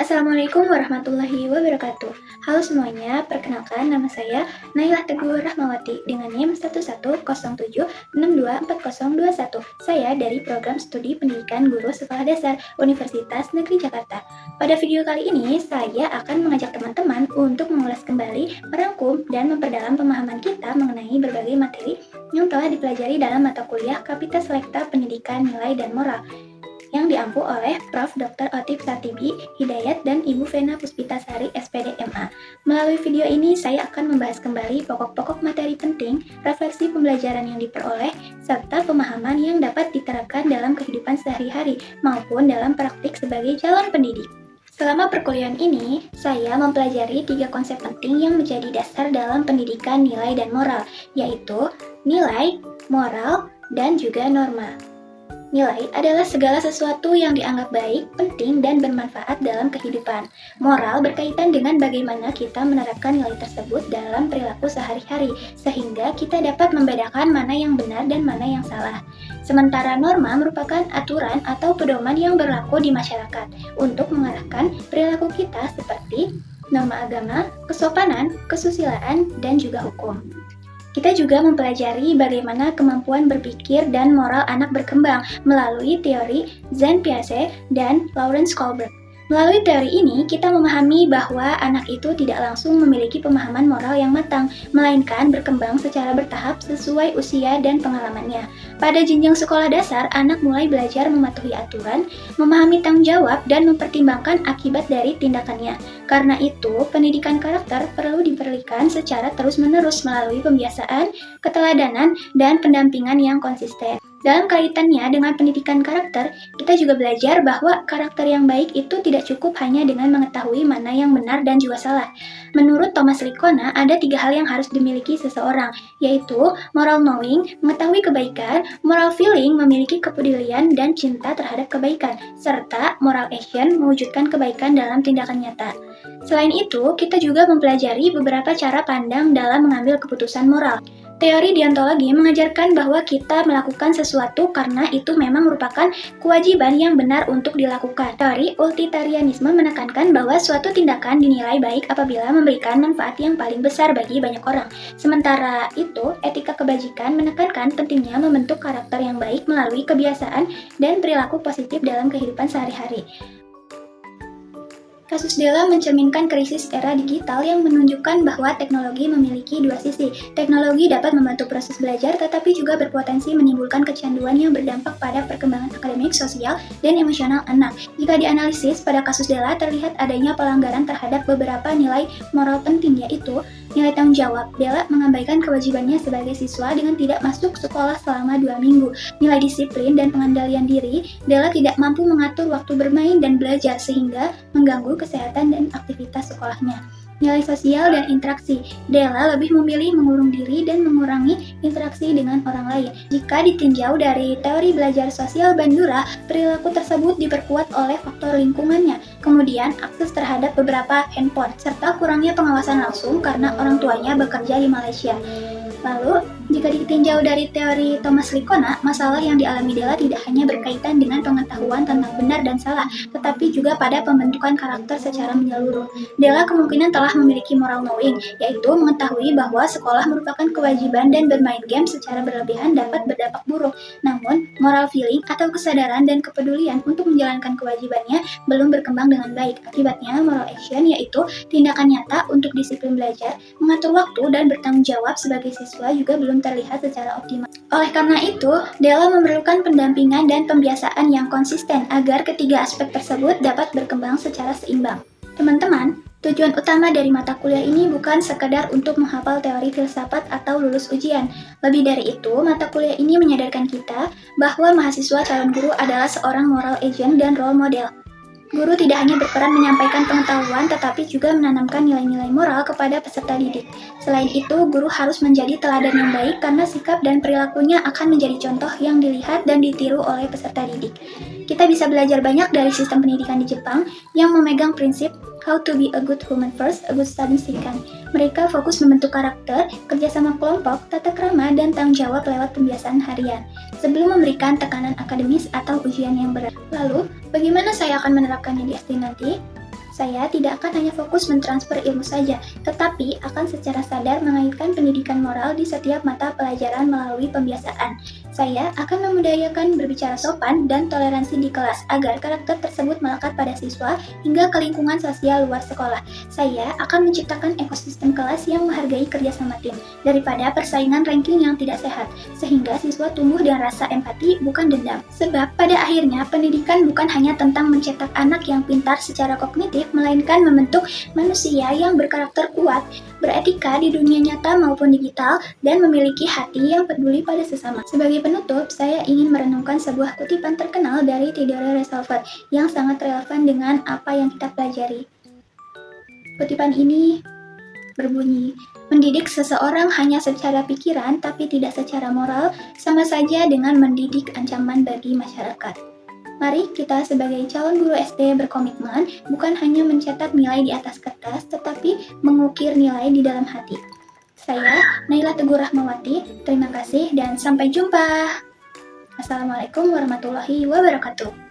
Assalamualaikum warahmatullahi wabarakatuh. Halo semuanya, perkenalkan nama saya Nailah Teguh Rahmawati dengan NIM 1107624021. Saya dari Program Studi Pendidikan Guru Sekolah Dasar Universitas Negeri Jakarta. Pada video kali ini, saya akan mengajak teman-teman untuk mengulas kembali, merangkum, dan memperdalam pemahaman kita mengenai berbagai materi yang telah dipelajari dalam mata kuliah Kapita Selekta Pendidikan Nilai dan Moral yang diampu oleh Prof. Dr. Otif Satibi Hidayat dan Ibu Vena Puspitasari SPD MA. Melalui video ini saya akan membahas kembali pokok-pokok materi penting, refleksi pembelajaran yang diperoleh, serta pemahaman yang dapat diterapkan dalam kehidupan sehari-hari maupun dalam praktik sebagai calon pendidik. Selama perkuliahan ini, saya mempelajari 3 konsep penting yang menjadi dasar dalam pendidikan nilai dan moral, yaitu nilai, moral, dan juga norma. Nilai adalah segala sesuatu yang dianggap baik, penting, dan bermanfaat dalam kehidupan. Moral berkaitan dengan bagaimana kita menerapkan nilai tersebut dalam perilaku sehari-hari, sehingga kita dapat membedakan mana yang benar dan mana yang salah. Sementara norma merupakan aturan atau pedoman yang berlaku di masyarakat untuk mengarahkan perilaku kita seperti norma agama, kesopanan, kesusilaan, dan juga hukum. Kita juga mempelajari bagaimana kemampuan berpikir dan moral anak berkembang melalui teori Jean-Piaget dan Lawrence Kohlberg. Melalui teori ini, kita memahami bahwa anak itu tidak langsung memiliki pemahaman moral yang matang, melainkan berkembang secara bertahap sesuai usia dan pengalamannya. Pada jenjang sekolah dasar, anak mulai belajar mematuhi aturan, memahami tanggung jawab, dan mempertimbangkan akibat dari tindakannya. Karena itu, pendidikan karakter perlu diberikan secara terus-menerus melalui pembiasaan, keteladanan, dan pendampingan yang konsisten. Dalam kaitannya dengan pendidikan karakter, kita juga belajar bahwa karakter yang baik itu tidak cukup hanya dengan mengetahui mana yang benar dan juga salah. Menurut Thomas Likona, ada 3 hal yang harus dimiliki seseorang, yaitu moral knowing, mengetahui kebaikan, moral feeling, memiliki kepedulian dan cinta terhadap kebaikan, serta moral action, mewujudkan kebaikan dalam tindakan nyata. Selain itu, kita juga mempelajari beberapa cara pandang dalam mengambil keputusan moral. Teori deontologi mengajarkan bahwa kita melakukan sesuatu karena itu memang merupakan kewajiban yang benar untuk dilakukan. Teori utilitarianisme menekankan bahwa suatu tindakan dinilai baik apabila memberikan manfaat yang paling besar bagi banyak orang. Sementara itu, etika kebajikan menekankan pentingnya membentuk karakter yang baik melalui kebiasaan dan perilaku positif dalam kehidupan sehari-hari. Kasus Della mencerminkan krisis era digital yang menunjukkan bahwa teknologi memiliki 2 sisi. Teknologi dapat membantu proses belajar, tetapi juga berpotensi menimbulkan kecanduan yang berdampak pada perkembangan akademik, sosial, dan emosional anak. Jika dianalisis, pada kasus Della terlihat adanya pelanggaran terhadap beberapa nilai moral penting, yaitu nilai tanggung jawab. Della mengabaikan kewajibannya sebagai siswa dengan tidak masuk sekolah selama 2 minggu. Nilai disiplin dan pengendalian diri, Della tidak mampu mengatur waktu bermain dan belajar sehingga mengganggu kesehatan dan aktivitas sekolahnya. Nilai sosial dan interaksi, Della lebih memilih mengurung diri dan mengurangi interaksi dengan orang lain. Jika ditinjau dari teori belajar sosial Bandura, perilaku tersebut diperkuat oleh faktor lingkungannya, kemudian akses terhadap beberapa handphone, serta kurangnya pengawasan langsung karena orang tuanya bekerja di Malaysia. Lalu, jika ditinjau dari teori Thomas Likona, masalah yang dialami Della tidak hanya berkaitan dengan pengetahuan tentang benar dan salah, tetapi juga pada pembentukan karakter secara menyeluruh. Della kemungkinan telah memiliki moral knowing, yaitu mengetahui bahwa sekolah merupakan kewajiban dan bermain game secara berlebihan dapat berdampak buruk. Namun, moral feeling atau kesadaran dan kepedulian untuk menjalankan kewajibannya belum berkembang dengan baik. Akibatnya, moral action yaitu tindakan nyata untuk disiplin belajar, mengatur waktu, dan bertanggung jawab sebagai siswa juga belum terlihat secara optimal. Oleh karena itu, Della memerlukan pendampingan dan pembiasaan yang konsisten agar ketiga aspek tersebut dapat berkembang secara seimbang. Teman-teman, tujuan utama dari mata kuliah ini bukan sekedar untuk menghafal teori filsafat atau lulus ujian. Lebih dari itu, mata kuliah ini menyadarkan kita bahwa mahasiswa calon guru adalah seorang moral agent dan role model. Guru tidak hanya berperan menyampaikan pengetahuan, tetapi juga menanamkan nilai-nilai moral kepada peserta didik. Selain itu, guru harus menjadi teladan yang baik karena sikap dan perilakunya akan menjadi contoh yang dilihat dan ditiru oleh peserta didik. Kita bisa belajar banyak dari sistem pendidikan di Jepang yang memegang prinsip How to be a good human first, a good student second. Mereka fokus membentuk karakter, kerjasama kelompok, tata krama, dan tanggung jawab lewat pembiasaan harian, sebelum memberikan tekanan akademis atau ujian yang berat. Lalu, bagaimana saya akan menerapkannya di SD nanti? Saya tidak akan hanya fokus mentransfer ilmu saja, tetapi akan secara sadar mengaitkan pendidikan moral di setiap mata pelajaran melalui pembiasaan. Saya akan memudayakan berbicara sopan dan toleransi di kelas agar karakter tersebut melekat pada siswa hingga ke lingkungan sosial luar sekolah. Saya akan menciptakan ekosistem kelas yang menghargai kerjasama tim daripada persaingan ranking yang tidak sehat, sehingga siswa tumbuh dengan rasa empati bukan dendam. Sebab pada akhirnya pendidikan bukan hanya tentang mencetak anak yang pintar secara kognitif, melainkan membentuk manusia yang berkarakter kuat, beretika di dunia nyata maupun digital, dan memiliki hati yang peduli pada sesama. Sebagai penutup, saya ingin merenungkan sebuah kutipan terkenal dari Theodore Roosevelt yang sangat relevan dengan apa yang kita pelajari. Kutipan ini berbunyi, mendidik seseorang hanya secara pikiran tapi tidak secara moral sama saja dengan mendidik ancaman bagi masyarakat. Mari kita sebagai calon guru SD berkomitmen bukan hanya mencetak nilai di atas kertas, tetapi mengukir nilai di dalam hati. Saya, Naila Teguh Rahmawati, terima kasih dan sampai jumpa. Assalamualaikum warahmatullahi wabarakatuh.